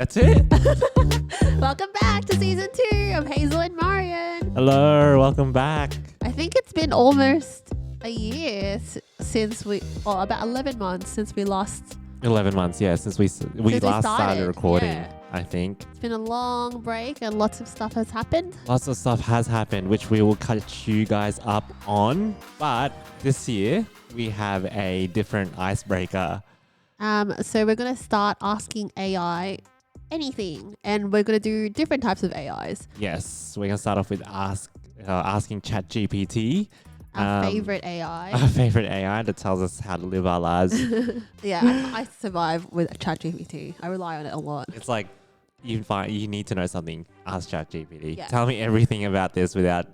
That's it. Welcome back to season 2 of Hazel and Marion. Hello, welcome back. I think it's been almost a year since about 11 months since we last. 11 months, yeah, since we last started recording, yeah. I think. It's been a long break and lots of stuff has happened. Lots of stuff has happened, which we will catch you guys up on. But this year, we have a different icebreaker. So we're going to start asking AI anything, and we're going to do different types of AIs. Yes, we're going to start off with asking ChatGPT. Our favorite AI. Our favorite AI that tells us how to live our lives. Yeah, I survive with ChatGPT. I rely on it a lot. It's like you need to know something, ask ChatGPT. Yeah. Tell me everything about this without,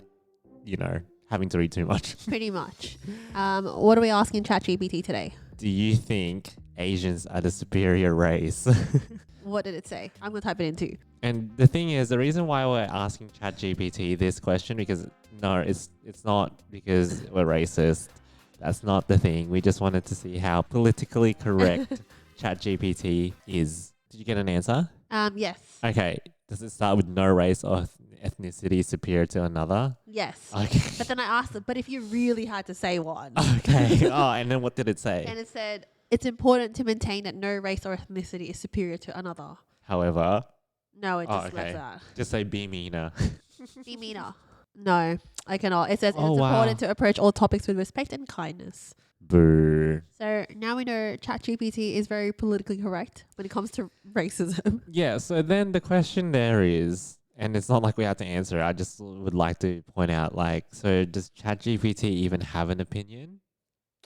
having to read too much. Pretty much. What are we asking ChatGPT today? Do you think Asians are the superior race? What did it say? I'm going to type it in too. And the thing is, the reason why we're asking ChatGPT this question, because no, it's not because we're racist. That's not the thing. We just wanted to see how politically correct ChatGPT is. Did you get an answer? Yes. Okay. Does it start with no race or ethnicity superior to another? Yes. Okay. But then I asked it, but if you really had to say one. Okay. Oh, and then what did it say? And it said, it's important to maintain that no race or ethnicity is superior to another. However. No, it just okay. left that. Just say be meaner. Be meaner. No, I cannot. It says it's wow. important to approach all topics with respect and kindness. Boo. So now we know ChatGPT is very politically correct when it comes to racism. Yeah, so then the question there is, and it's not like we have to answer it, I just would like to point out, so does ChatGPT even have an opinion?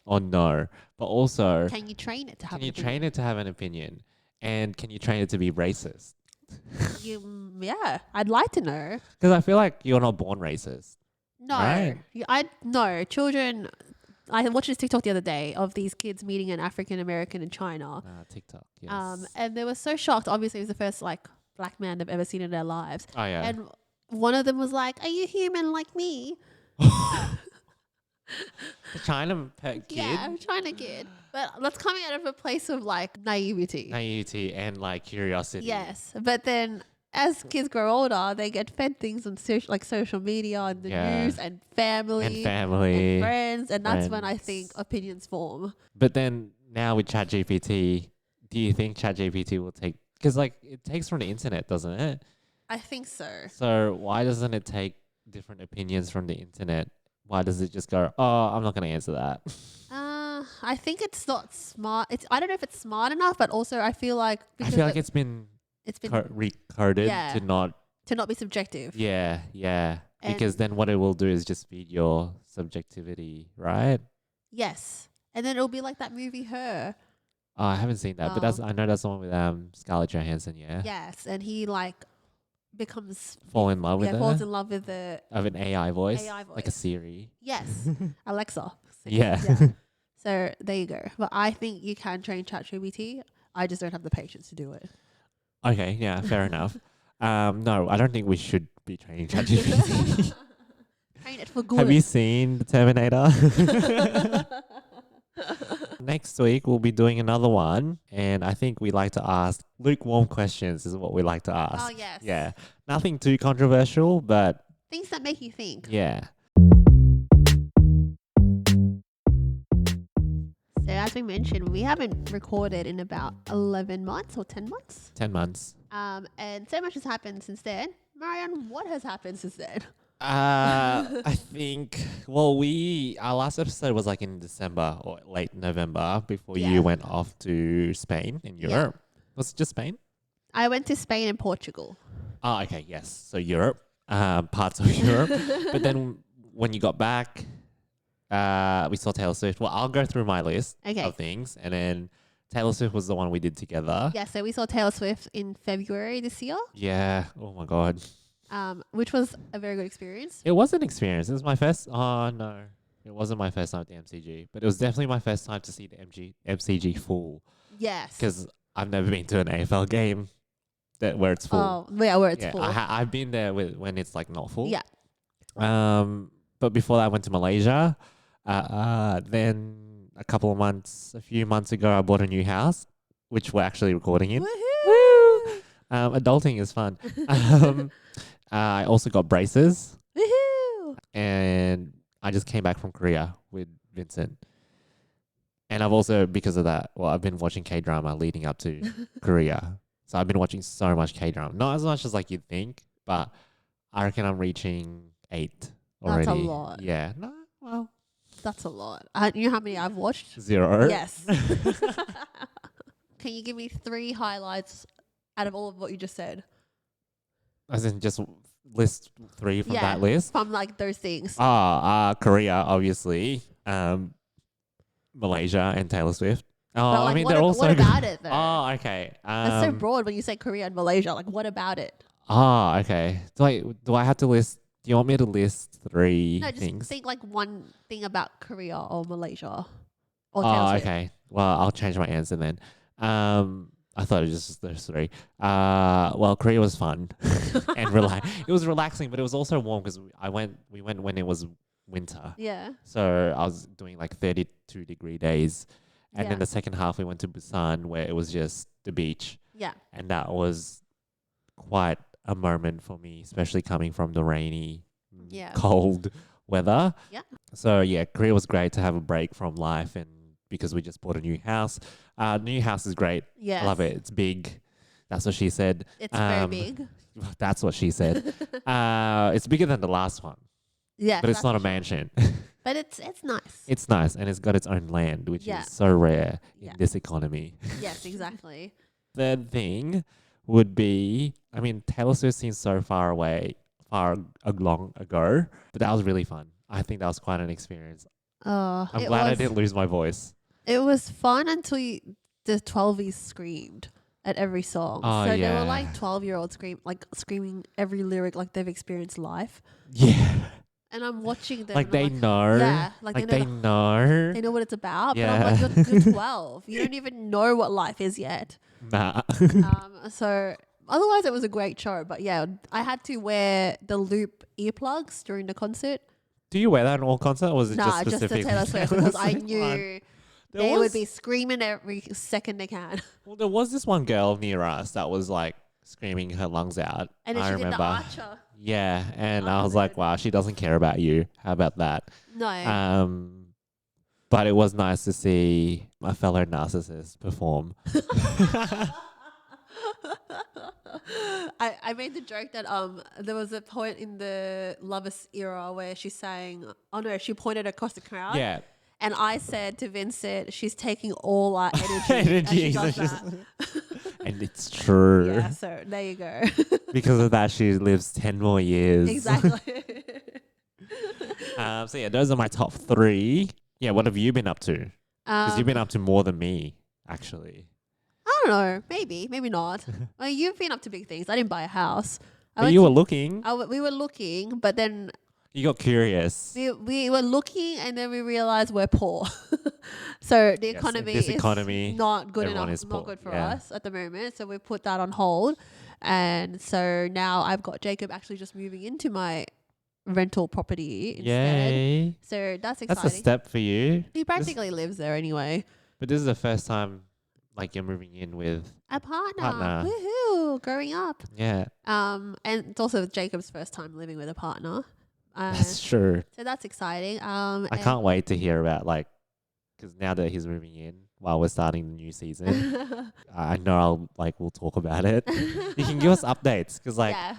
Or no? But also, Can you train it to have can you an train it to have an opinion? And can you train it to be racist? Yeah, I'd like to know. Because I feel like you're not born racist. No, Right. no children. I watched this TikTok the other day of these kids meeting an African American in China. TikTok, yes. And they were so shocked. Obviously, it was the first black man they've ever seen in their lives. Oh, yeah. And one of them was like, "Are you human like me?" The China kid? Yeah, I'm China kid. But that's coming out of a place of naivety. Naivety and curiosity. Yes, but then as kids grow older, they get fed things on social media and the news and family and friends, and that's when I think opinions form. But then now with ChatGPT, do you think ChatGPT will take? Because it takes from the internet, doesn't it? I think so. So why doesn't it take different opinions from the internet? Why does it just go, oh, I'm not going to answer that? I think it's not smart. I don't know if it's smart enough, but also I feel like it's been recoded to not be subjective. Yeah. Because then what it will do is just feed your subjectivity, right? Yes. And then it'll be like that movie Her. Oh, I haven't seen that, but I know that's the one with Scarlett Johansson, yeah? Yes, and he becomes Fall in love with her? falls in love with of an AI voice? AI voice. Like a Siri? Yes. Alexa. Yeah. So there you go. But I think you can train ChatGPT. I just don't have the patience to do it. Okay, yeah, fair enough. No, I don't think we should be training ChatGPT. Train it for good. Have you seen The Terminator? Next week, we'll be doing another one. And I think we like to ask lukewarm questions is what we like to ask. Oh, yes. Yeah. Nothing too controversial, but... things that make you think. Yeah. So as we mentioned, we haven't recorded in about 11 months or 10 months. 10 months. And so much has happened since then. Marianne, what has happened since then? I think, our last episode was in December or late November before you went off to Spain in Europe. Yeah. Was it just Spain? I went to Spain and Portugal. Oh, okay. Yes. So Europe, parts of Europe. But then when you got back, we saw Taylor Swift. Well, I'll go through my list of things. And then Taylor Swift was the one we did together. Yeah. So we saw Taylor Swift in February this year. Yeah. Oh my God. Which was a very good experience. It was an experience. It was my first. Oh no, it wasn't my first time at the MCG, but it was definitely my first time to see the MCG full. Yes. Because I've never been to an AFL game where it's full. Oh, yeah, where it's full. I've been there when it's not full. Yeah. But before that, I went to Malaysia. Then a few months ago, I bought a new house, which we're actually recording in. Woohoo! Adulting is fun. um, I also got braces, Woohoo! and I just came back from Korea with Vincent. And I've also, because of that, well, I've been watching K-drama leading up to Korea. So I've been watching so much K-drama. Not as much as like you'd think, but I reckon I'm reaching 8 already. That's a lot. Yeah. No, well. That's a lot. You know how many I've watched? 0. Yes. Can you give me 3 highlights out of all of what you just said? As in just list 3 from that list? From like those things. Korea, obviously. Malaysia and Taylor Swift. Oh, like, I mean, what they're also what about it though? Oh, okay. It's so broad when you say Korea and Malaysia. Like, what about it? Oh, okay. Do I have to list? Do you want me to list 3 No, just things? think like one thing about Korea or Malaysia or Taylor Swift. Okay. Well, I'll change my answer then. I thought it was just those 3. Well, Korea was fun and it was relaxing, but it was also warm because we went when it was winter. Yeah. So I was doing like 32-degree days. And Yeah. then the second half we went to Busan where it was just the beach. Yeah. And that was quite a moment for me, especially coming from the rainy, cold weather. Yeah. So yeah, Korea was great to have a break from life, and because we just bought a new house. New house is great. Yeah. I love it. It's big. That's what she said. It's very big. That's what she said. It's bigger than the last one. Yeah. But it's not a mansion. But it's nice. It's nice, and it's got its own land, which Yeah. is so rare in Yeah. this economy. Yes, exactly. Third thing would be, I mean, Taylor Swift seems so far long ago, but that was really fun. I think that was quite an experience. I'm glad I didn't lose my voice. It was fun until the 12s screamed at every song. Oh, so yeah. they were like 12-year-olds screaming every lyric like they've experienced life. Yeah. And I'm watching them. Like and they I'm know. Yeah. Like they know. They know what it's about. Yeah. But I'm like, you're 12. You don't even know what life is yet. Nah. So otherwise it was a great show. But yeah, I had to wear the loop earplugs during the concert. Do you wear that in all concerts, or was it Nah, just just the specific? Taylor Swift because I knew they would be screaming every second they can. Well, there was this one girl near us that was like screaming her lungs out. And then I she remember. did the Archer. Yeah, and Oh, I was like, dude. wow, she doesn't care about you. How about that? No. But it was nice to see my fellow narcissist perform. I made the joke that there was a point in the Lovers era where she sang, oh no, she pointed across the crowd. Yeah. And I said to Vincent, she's taking all our energy. Energy, And she so does she's- that. And it's true. Yeah, so there you go. Because of that, she lives 10 more years. Exactly. So yeah, those are my top 3. Yeah, what have you been up to? Because you've been up to more than me, actually. I don't know. Maybe not. Well, you've been up to big things. I didn't buy a house. But you were looking. We were looking, but then You got curious. we were looking, and then we realized we're poor. So the Yes, in economy this is economy, not good everyone enough. is Not poor, good for yeah. us at the moment. So we put that on hold, and so now I've got Jacob actually just moving into my rental property instead. Yay. So that's exciting. That's a step for you. He practically lives there anyway. But this is the first time like you're moving in with, A partner. Partner. Woohoo! Growing up. yeah, And it's also Jacob's first time living with a partner. that's true. So that's exciting. I can't wait to hear about like, because now that he's moving in while we're starting the new season, I know we'll talk about it. You can give us updates because yeah,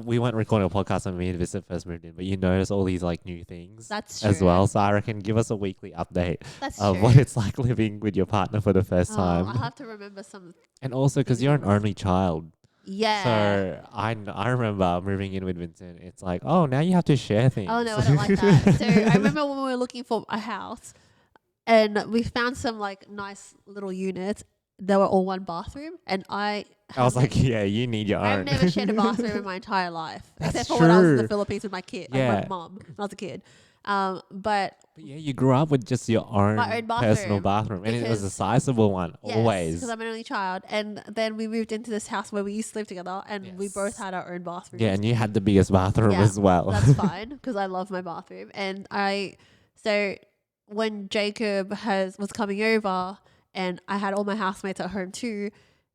we weren't recording a podcast when me and Vincent first moved in, but you notice all these like new things that's true. as well. So I reckon give us a weekly update That's of true. what it's like living with your partner for the first I'll time. have to remember some. And also because you're an only child. Yeah. So I remember moving in with Vincent. It's like, oh, now you have to share things. Oh no, I don't like that. So I remember when we were looking for a house, and we found some like nice little units. They were all one bathroom, and I was like, yeah, you need your I've own. never shared a bathroom in my entire life, That's except for when I was in the true. Philippines with my kid, Yeah. like my mom, when I was a kid. But But yeah, you grew up with just your own, My own personal bathroom, bathroom, and it was a because- sizable one, always. because I'm an only child, and then we moved into this house where we used to live together, and we Yes. both had our own bathrooms. Yeah, and you had the biggest bathroom Yeah, as well. That's fine because I love my bathroom, and so when Jacob was coming over, and I had all my housemates at home too.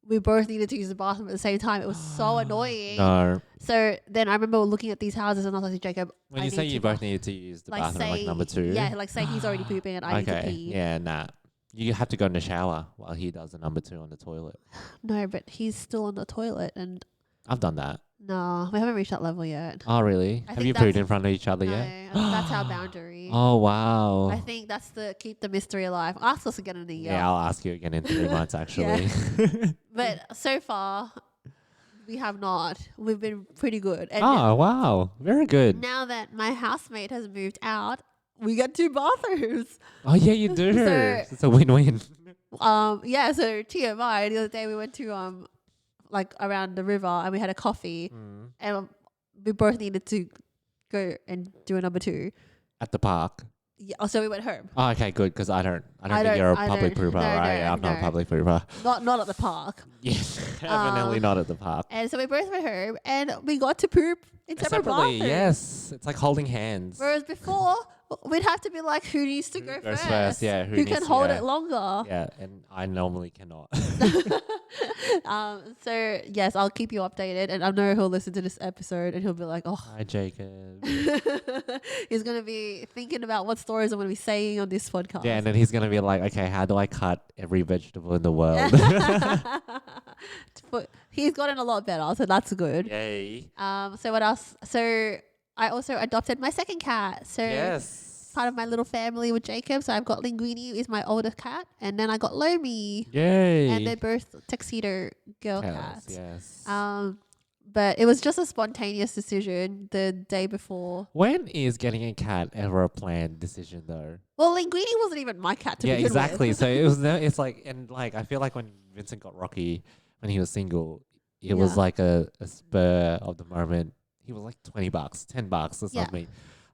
we both needed to use the bathroom at the same time. It was so annoying. No. So then I remember looking at these houses and I was like to Jacob, When I you say need you to both needed to use the bathroom, like say, number 2. Yeah, like say he's already pooping and I need to Okay. pee. Yeah, nah. You have to go in the shower while he does the number 2 on the toilet. No, but he's still on the toilet and I've done that. no, we haven't reached that level yet. Oh, really? I Have think you pooed in front of each other No, yet? that's our boundary. Oh, wow. I think that's the keep the mystery alive. Ask us again in a year. Yeah, I'll ask you again in 3 months, actually. But so far, we have not. We've been pretty good. And Oh, wow. Very good. now that my housemate has moved out, we got 2 bathrooms. Oh, yeah, you do. So- It's a win-win. Yeah. So TMI. The other day we went to like around the river and we had a coffee and we both needed to go and do a number 2. At the park. Yeah. So we went home. Oh, okay, good, because I don't think you're a public pooper, No, right? no, I'm not a no. public pooper. Not at the park. Yes, definitely not at the park. And so we both went home and we got to poop in separate Separately, bathrooms. yes. It's like holding hands. Whereas before, we'd have to be like, who needs to go goes first? first, yeah, who Who needs can to- hold yeah. it longer? Yeah, and I normally cannot. So yes, I'll keep you updated, and I know he'll listen to this episode and he'll be like, oh, Hi, Jacob. he's gonna be thinking about what stories I'm gonna be saying on this podcast. Yeah, and then he's going to be like, okay, how do I cut every vegetable in the world? But he's gotten a lot better, so that's good. Yay. So what else? So I also adopted my second cat. So Yes. part of my little family with Jacob. So I've got Linguini, is my older cat, and then I got Lomi, Yay. and they're both tuxedo girl Yes, cats. yes. But it was just a spontaneous decision the day before. When is getting a cat ever a planned decision, though? Well, Linguini wasn't even my cat to Yeah, begin exactly. with. So it was it's like, and like I feel like when Vincent got Rocky when he was single, it was Yeah. like a spur of the moment. He was like $20, $10 or Yeah. something.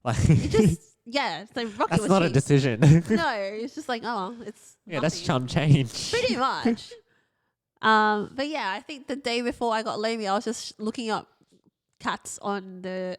Like It just yeah. So Rocky that's was not a cheap. decision. No, it's just like it's Yeah, that's nothing. chum change. Pretty much. But yeah, I think the day before I got Lomi, I was just looking up cats on the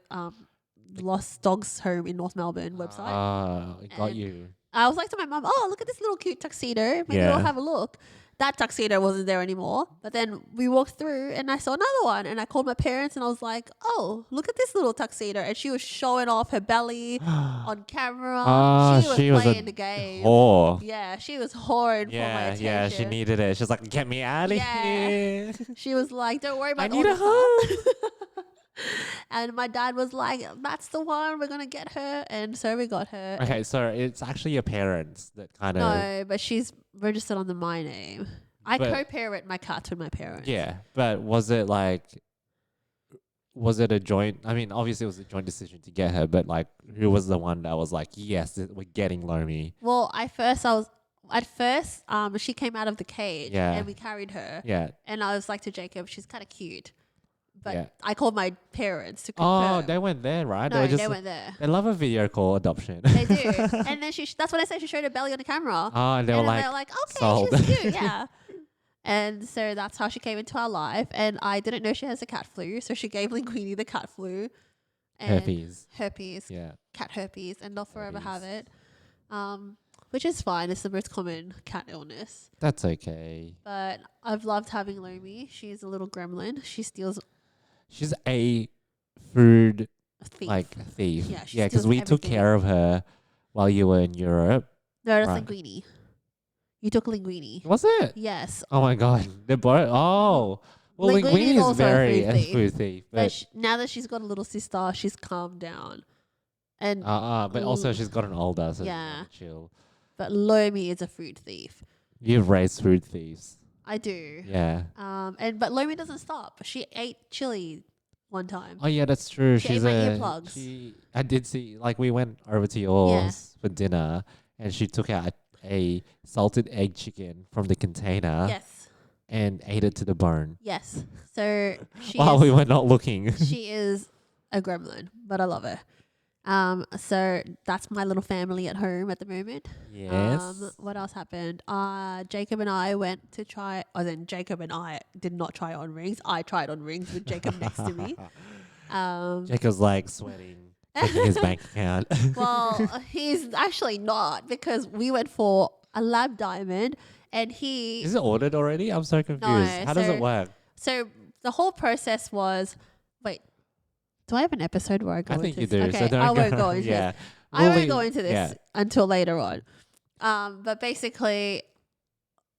Lost Dogs Home in North Melbourne website. It got And you. I was like to my mum, "Oh, look at this little cute tuxedo. Maybe Yeah. we'll have a look." That tuxedo wasn't there anymore. But then we walked through and I saw another one, and I called my parents and I was like, "Oh, look at this little tuxedo!" And she was showing off her belly on camera. Ah, she was a playing the game. whore. Yeah, she was whoring for my Yeah, attention. yeah, she needed it. She's like, get me out of Yeah. here. She was like, "Don't worry about I all need a the home. stuff." And my dad was like, "That's the one. We're gonna get her." And so we got her. Okay, so it's actually your parents that kind of No, but she's registered under my name. I But- co-parent my cats with my parents. yeah. But was it a joint? I mean, obviously it was a joint decision to get her, but like, who was the one that was like, yes, we're getting Lomi? Well, at first, she came out of the cage, Yeah. and we carried her, Yeah. and I was like to Jacob, "She's kind of cute," but Yeah. I called my parents to Oh, confirm. they went there, right? no, were just they went there. They love a video call adoption. They do, and then that's what I said. She showed her belly on the camera. Oh, and they were And then like, they're like, "Okay, sold. she's cute, yeah." And so that's how she came into our life. And I didn't know she has a cat flu, so she gave Linguini the cat flu. And herpes. Yeah. cat herpes, and they'll forever have Herpes. it. Which is fine. It's the most common cat illness. That's okay. But I've loved having Lomi. She's a little gremlin. She steals She's a food a thief. like thief. Yeah, she Yeah, because steals we took everything. care of her while you were in Europe. No, that's right. Linguini. You took Linguini. Was it? Yes. Oh my god. They're both well, Linguini Linguini is is also a very food a thief. food thief. But But now that she's got a little sister, she's calmed down. And but also Ooh. she's gotten older, so Yeah. she's chill. but Lomi is a food thief. You've raised food thieves. I do. Yeah. But Lomi doesn't stop. She ate chili one time. Oh yeah, that's true. She ate She's my a earplugs. I did see, like, we went over to yours for dinner, and she took out a salted egg chicken from the container Yes. and ate it to the bone Yes. So while we were not looking. she is a gremlin, but I love her. So that's my little family at home at the moment. Yes. What else happened? Jacob and I went to try. Oh, then Jacob and I did not try on rings. I tried on rings with Jacob next to me. Jacob's like sweating, checking his bank account. Well, he's actually not, because we went for a lab diamond, And he Is it ordered already? I'm so confused. How does it so- work? So the whole process was, wait, do I have an episode where I go I into think you this? do. Okay, So don't I won't go into this. yeah. I won't We'll go leave- into this Yeah. until later on. But basically,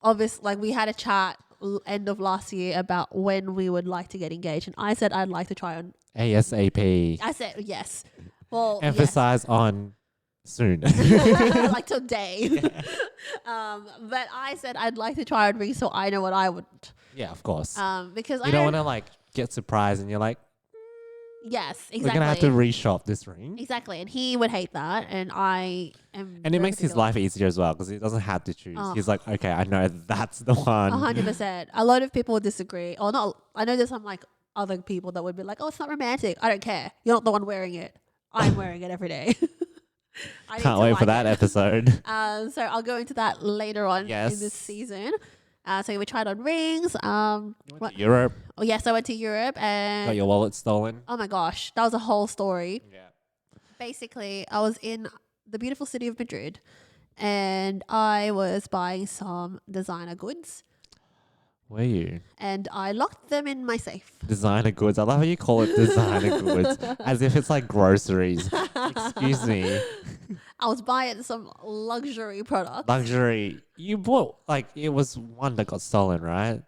obviously, like we had a chat end of last year about when we would like to get engaged, and I said I'd like to try on. ASAP. I said yes. Well, Emphasize on soon. yes. Like today. But I said I'd like to try on rings so I know what I would. Yeah, of course. Because You I don't want to like get surprised and you're like, Yes, exactly. we're gonna have to reshop this ring. Exactly, and he would hate that, and I am. And it very makes his particular. life easier as well because he doesn't have to choose. Oh. He's like, okay, I know that's the one. 100%. A lot of people disagree, or not. I know there's some like other people that would be like, "Oh, it's not romantic. I don't care. You're not the one wearing it. I'm wearing it every day." I need Can't to wait for like that it. episode. So I'll go into that later on in Yes. this season. So we tried on rings. You What- went to Europe, Oh yes, I went to Europe, got and your wallet stolen. oh my gosh, that was a whole story. Yeah. Basically, I was in the beautiful city of Madrid, and I was buying some designer goods, Were you? and I locked them in my safe. Designer goods. I love how you call it designer goods as if it's like groceries. Excuse me. I was buying some luxury products. Luxury. You bought, like, it was one that got stolen, right?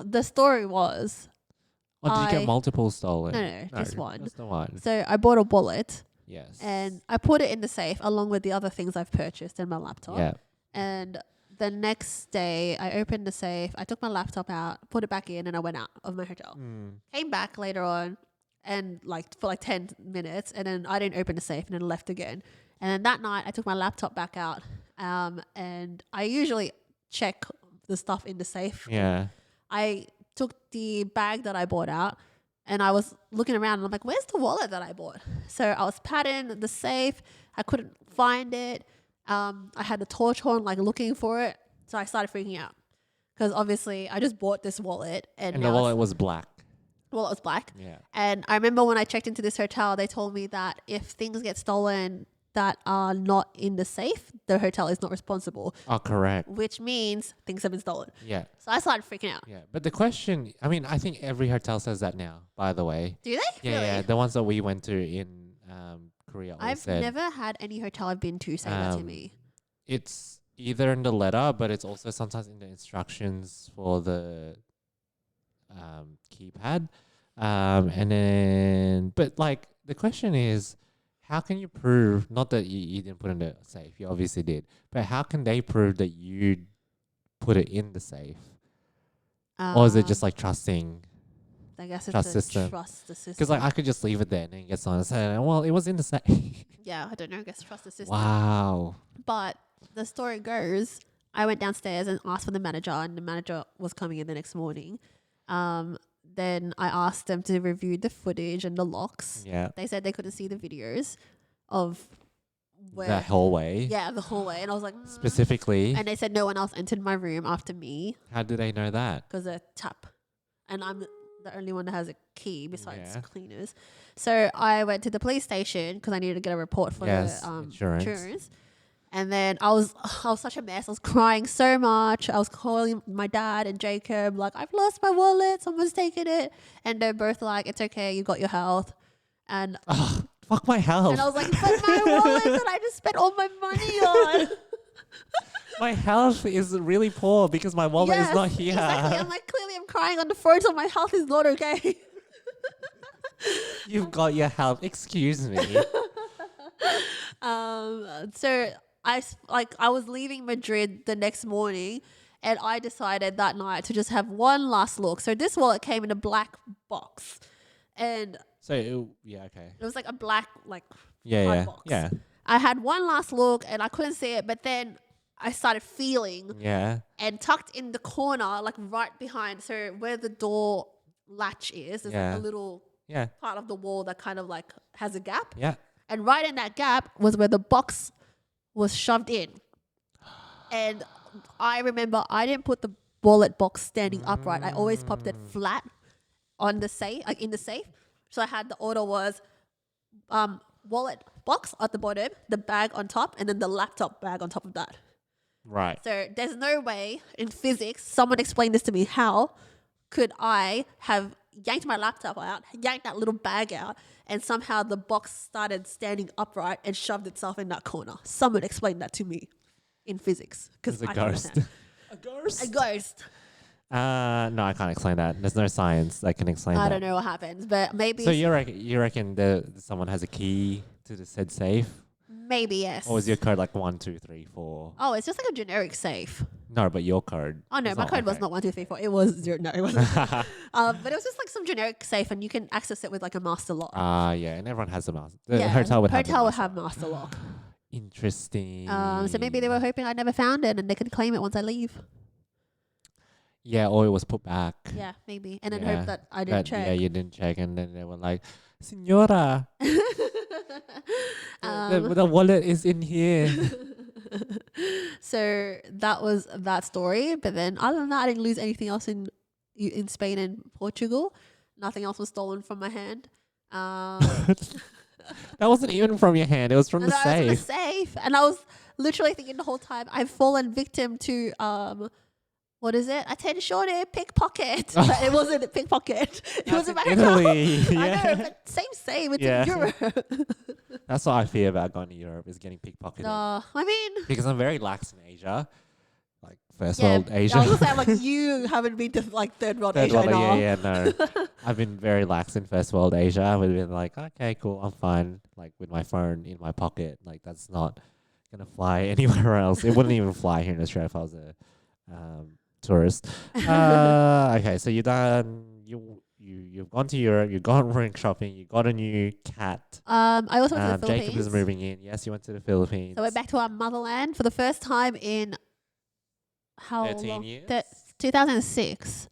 The story was, Or did you I- get multiple stolen? no, just one. Just the one. So I bought a wallet, Yes. and I put it in the safe along with the other things I've purchased and my laptop. yeah. And the next day, I opened the safe. I took my laptop out, put it back in, and I went out of my hotel. Came back later on, and like for like 10 minutes, and then I didn't open the safe, and then left again. And then that night, I took my laptop back out, and I usually check the stuff in the safe. Yeah. I took the bag that I bought out, and I was looking around, and I'm like, "Where's the wallet that I bought?" So I was patting the safe. I couldn't find it. I had the torch on, like looking for it. So I started freaking out because obviously I just bought this wallet, and And now the wallet it's- was black. wallet was black. Yeah. And I remember when I checked into this hotel, they told me that if things get stolen that are not in the safe, the hotel is not responsible, Oh, correct. which means things have been stolen. Yeah. So I started freaking out. Yeah. But the question, I mean, I think every hotel says that now, by the way. Do they? Yeah. Really? Yeah. The ones that we went to in Korea all I've said never had any hotel I've been to say that to Um, me. it's either in the letter, but it's also sometimes in the instructions for the keypad. And then, but like the question is, how can you prove, not that you didn't put it in the safe, you obviously did, but how can they prove that you put it in the safe? Or is it just Um, like trusting? I guess it's trust a system? trust the system. Because like I could just leave it there and then get someone to say, well, it was in the safe. Yeah, I don't know. I guess trust the system. Wow. But the story goes, I went downstairs and asked for the manager, and the manager was coming in the next morning. Then I asked them to review the footage and the locks. Yeah. They said they couldn't see the videos of where. The hallway. Yeah, the hallway. And I was like, Specifically, And they said no one else entered my room after me how do they know that? because a tap. And I'm the only one that has a key besides Yeah. cleaners. So I went to the police station because I needed to get a report for Yes, the insurance. And then I was such a mess. I was crying so much. I was calling my dad and Jacob like, I've lost my wallet. Someone's taken it. And they're both like, it's okay. You got your health. And Oh, fuck my health. and I was like, but my wallet that I just spent all my money on. My health is really poor because my wallet is Yes, not here. Exactly. I'm like, clearly I'm crying on the phone, so my health is not okay. You've got your health. Excuse me. So I was leaving Madrid the next morning, and I decided that night to just have one last look. So this wallet came in a black box, and Yeah, okay. it was like a black Yeah, hard yeah. box. Yeah. I had one last look, and I couldn't see it, but then I started feeling, Yeah. and tucked in the corner, like right behind, so where the door latch is, there's Yeah. like a little Yeah. part of the wall that kind of like has a gap. Yeah. And right in that gap was where the box was shoved in. And I remember I didn't put the wallet box standing upright. I always popped it flat on the safe, like in the safe. So I had the order was wallet box at the bottom, the bag on top, and then the laptop bag on top of that. Right. So there's no way in physics, someone explained this to me, how could I have yanked my laptop out, yanked that little bag out, and somehow the box started standing upright and shoved itself in that corner? Someone explained that to me in physics. It's Because a I can't ghost. understand. A ghost? A ghost. No, I can't explain that. There's no science that can explain that. I don't know what happens, but maybe. So you reckon that someone has a key to the said safe? Maybe yes. Or was your code like 1, 2, 3, 4? Oh, it's just like a generic safe. No, but your code. Oh no, is my code was okay. not 1, 2, 3, 4. It was 0. No, it wasn't. But it was just like some generic safe, and you can access it with like a master lock. Yeah, and everyone has a master. The hotel would have master lock. Interesting. So maybe they were hoping I never found it, and they could claim it once I leave. Yeah, or it was put back. Yeah, maybe, and then Yeah, hope that I didn't check. Yeah, you didn't check, and then they were like, "Senora, the wallet is in here." So that was that story. But then other than that, I didn't lose anything else in Spain and Portugal. Nothing else was stolen from my hand. That wasn't even from your hand; it was from the I was in the safe. safe, and I was literally thinking the whole time I've fallen victim to what is it? Attention, pickpocket. But it wasn't a pickpocket. It was That's a in bank Italy. I Yeah. know, but same. It's Yeah. in Europe. That's what I fear about going to Europe is getting pickpocketed. No, I mean, Because I'm very lax in Asia, like first yeah, world Asia. I was gonna say, like, you haven't been to like third world Third Asia world, at all. yeah, no. I've been very lax in first world Asia. I would have been like, okay, cool, I'm fine. Like with my phone in my pocket, like that's not gonna fly anywhere else. It wouldn't even fly here in Australia if I was a tourist. Okay, so you've done you've gone to Europe. You've gone ring shopping. You got a new cat. I also went to the Philippines. Jacob is moving in. Yes, you went to the Philippines. So we're back to our motherland for the first time in how 13 long? years? 2006.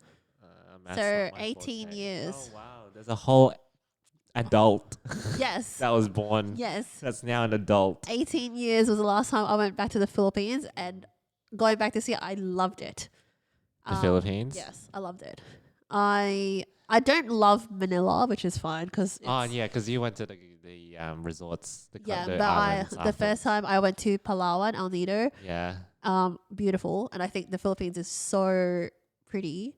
Math's So, not my 18 forte. years. Oh wow, there's a whole adult Yes. that was born. Yes. That's now an adult. 18 years was the last time I went back to the Philippines, and going back this year, I loved it. The Philippines. Yes, I loved it. I don't love Manila, which is fine because Oh yeah, because you went to the resorts. The yeah. the But islands the afterwards. first time I went to Palawan, El Nido, Yeah. beautiful, and I think the Philippines is so pretty,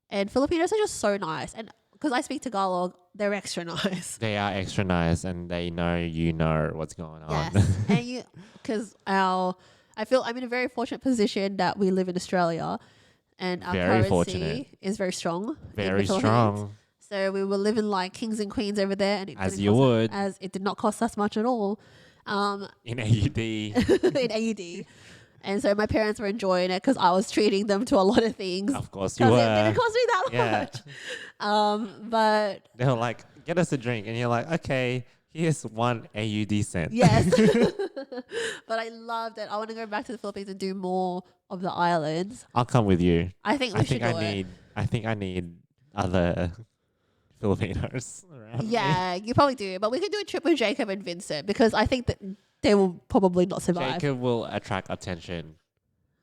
and Filipinos are just so nice. And because I speak Tagalog, they're extra nice. They are extra nice, and they know you know what's going on. Yes, and because I feel I'm in a very fortunate position that we live in Australia, and our Very currency fortunate. is very strong. in the Very Philippines. strong. So we were living like kings and queens over there, and it As didn't you cost- would. as it did not cost us much at all, In AUD. in AUD. And so my parents were enjoying it because I was treating them to a lot of things. Of course you Because it were. didn't cost me that Yeah. much. But They were like, get us a drink. And you're like, okay, here's 1 AUD cent. yes. But I loved it. I want to go back to the Philippines and do more of the islands. I'll come with you. I think we should do it. I think I need other Filipinos around me. Yeah, you probably do. But we could do a trip with Jacob and Vincent because I think that they will probably not survive. Jacob will attract attention.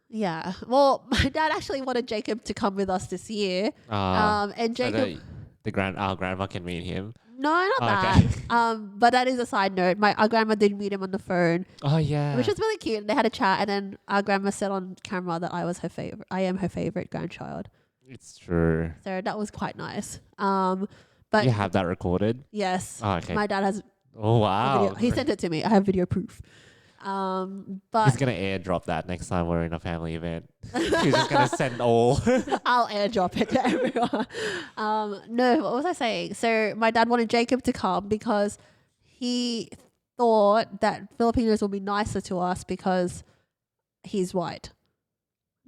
Yeah. Well, my dad actually wanted Jacob to come with us this year. And So Jacob... our grandma can meet him. No, not Oh, that. okay. But that is a side note. Our grandma did meet him on the phone, Oh yeah. which was really cute. They had a chat, and then our grandma said on camera that I was her favorite. I am her favorite grandchild. It's true. So that was quite nice. But You have that recorded? yes, Oh, okay. my dad has Oh a wow. video. He sent it to me. I have video proof. But He's gonna airdrop that next time we're in a family event. He's just gonna send all. I'll airdrop it to everyone. No, what was I saying? So my dad wanted Jacob to come because he thought that Filipinos will be nicer to us because he's white.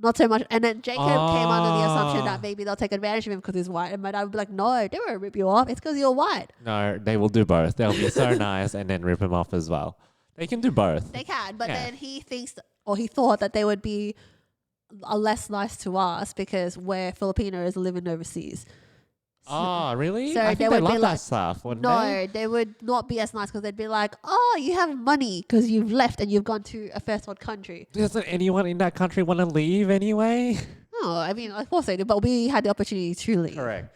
Not so much. And then Jacob came under the assumption that maybe they'll take advantage of him because he's white. And my dad would be like, no, they won't rip you off. It's because you're white. No, they will do both. They'll be so nice and then rip him off as well. They can do both. They can. But Yeah. then he thinks, or he thought that they would be less nice to us because we're Filipinos living overseas. Oh, really? So I they think they would be love like- that stuff, wouldn't No, they? they would not be as nice because they'd be like, oh, you have money because you've left and you've gone to a first world country. Doesn't anyone in that country want to leave anyway? No, I mean, of course they do, but we had the opportunity to leave. Correct.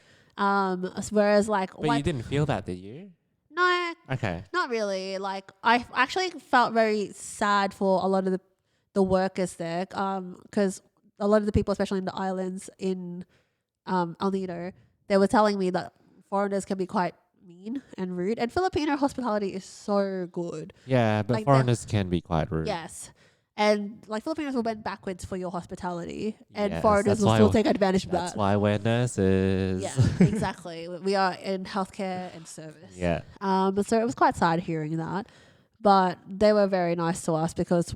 Whereas like, But you didn't feel that, did you? no, Okay. not really. Like, I actually felt very sad for a lot of the workers there, because a lot of the people, especially in the islands in El Nido, they were telling me that foreigners can be quite mean and rude, and Filipino hospitality is so good. Yeah, but Like foreigners can be quite rude. Yes. And like Filipinos will bend backwards for your hospitality, and Yes, foreigners that's will why still w- take advantage of That's that. why we're nurses. Yeah, exactly. We are in healthcare and service. Yeah. So it was quite sad hearing that, but they were very nice to us because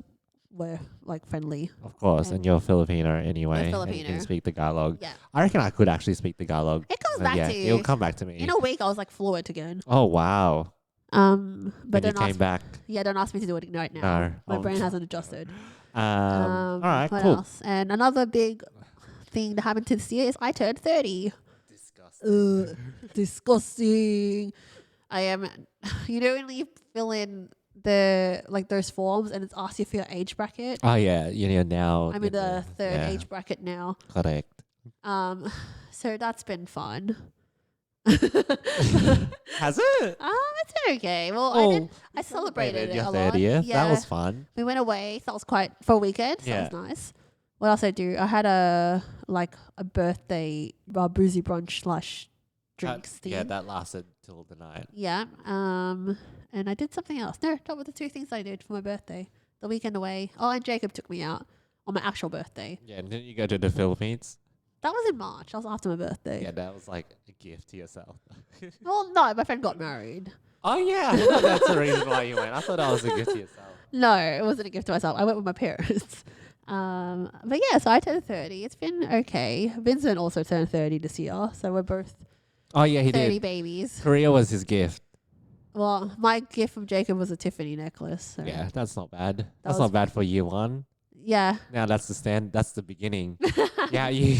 we're like friendly. Of course, and you're Filipino anyway. And you Filipino. can speak Tagalog. Yeah. I reckon I could actually speak Tagalog. It comes So back yeah, to you. it'll come back to me. In a week, I was like fluent again. Oh wow! But When you don't came ask. back. Yeah, don't ask me to do it right now. No. My Oh. brain hasn't adjusted. All right, What cool. else? And another big thing that happened to this year is I turned 30. Disgusting. Disgusting. I am. You know when you fill in the like those forms and it's asks you for your age bracket. Oh yeah, you're now. I'm in the third yeah, age bracket now. Correct. So that's been fun. Has it? It's been okay. Well, Oh, I celebrated it your a lot. 30th. Yeah, That was fun. we went away. So that was quite for a weekend. So Yeah. that was nice. What else I do? I had a birthday boozy brunch / drinks thing. Yeah, that lasted till the night. Yeah. And I did something else. No, that were the two things I did for my birthday. The weekend away. Oh, and Jacob took me out on my actual birthday. Yeah, and didn't you go to the Philippines? That was in March. That was after my birthday. Yeah, that was like a gift to yourself. Well, no, my friend got married. Oh yeah, I thought that's the reason why you went. I thought that was a gift to yourself. No, it wasn't a gift to myself. I went with my parents. But yeah, so I turned 30. It's been okay. Vincent also turned 30 this year. So we're both Oh yeah, he 30 did. babies. Korea was his gift. Well, my gift from Jacob was a Tiffany necklace. So Yeah, that's not bad. That's was not bad for year one. yeah. Now that's the stand. That's the beginning. Yeah, you,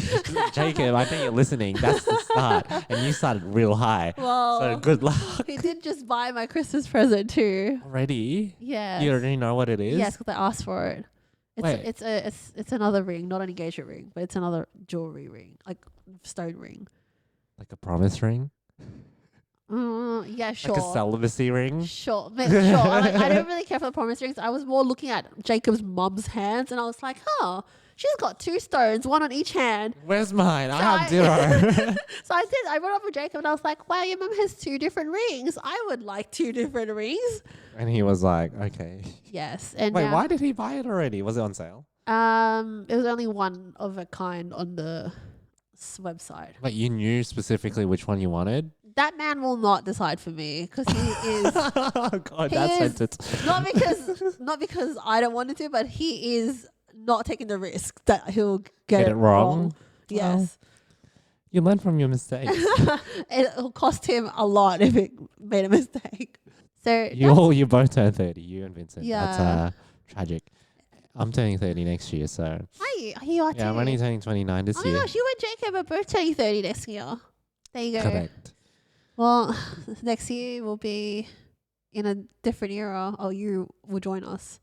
Jacob. I think you're listening. That's the start, and you started real high. Well, So good luck. he did just buy my Christmas present too. Already? Yeah. You already know what it is? Yes, because I asked for it. Wait. It's another ring, not an engagement ring, but it's another jewelry ring, like stone ring. Like a promise ring? Yeah, sure. Like a celibacy ring? Sure, sure. I don't really care for the promise rings. I was more looking at Jacob's mum's hands, and I was like, "Oh, she's got 2 stones, one on each hand." Where's mine? I So have zero. So I did. I brought up with Jacob, and I was like, "Wow, your mum has 2 different rings. I would like 2 different rings." And he was like, okay. Yes, and Wait, now, why did he buy it already? Was it on sale? it was only one of a kind on the website. Like you knew specifically which one you wanted? That man will not decide for me because he is Oh God, He that is- sentence. not because I don't want him to, but he is not taking the risk that he'll get Get it wrong? Yes. You learn from your mistakes. It'll cost him a lot if it made a mistake. So You both turned 30, you and Vincent. That's Yeah. tragic. I'm turning 30 next year, so you are yeah, I'm too. only turning 29 this Oh my year. gosh, you and Jacob are both turning 30 next year. There you go. Correct. Well, next year will be in a different era. Oh, you will join us.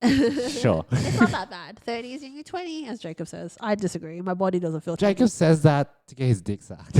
Sure. It's not that bad. 30 is your new 20, as Jacob says. I disagree. My body doesn't feel Jacob says that to get his dick sucked.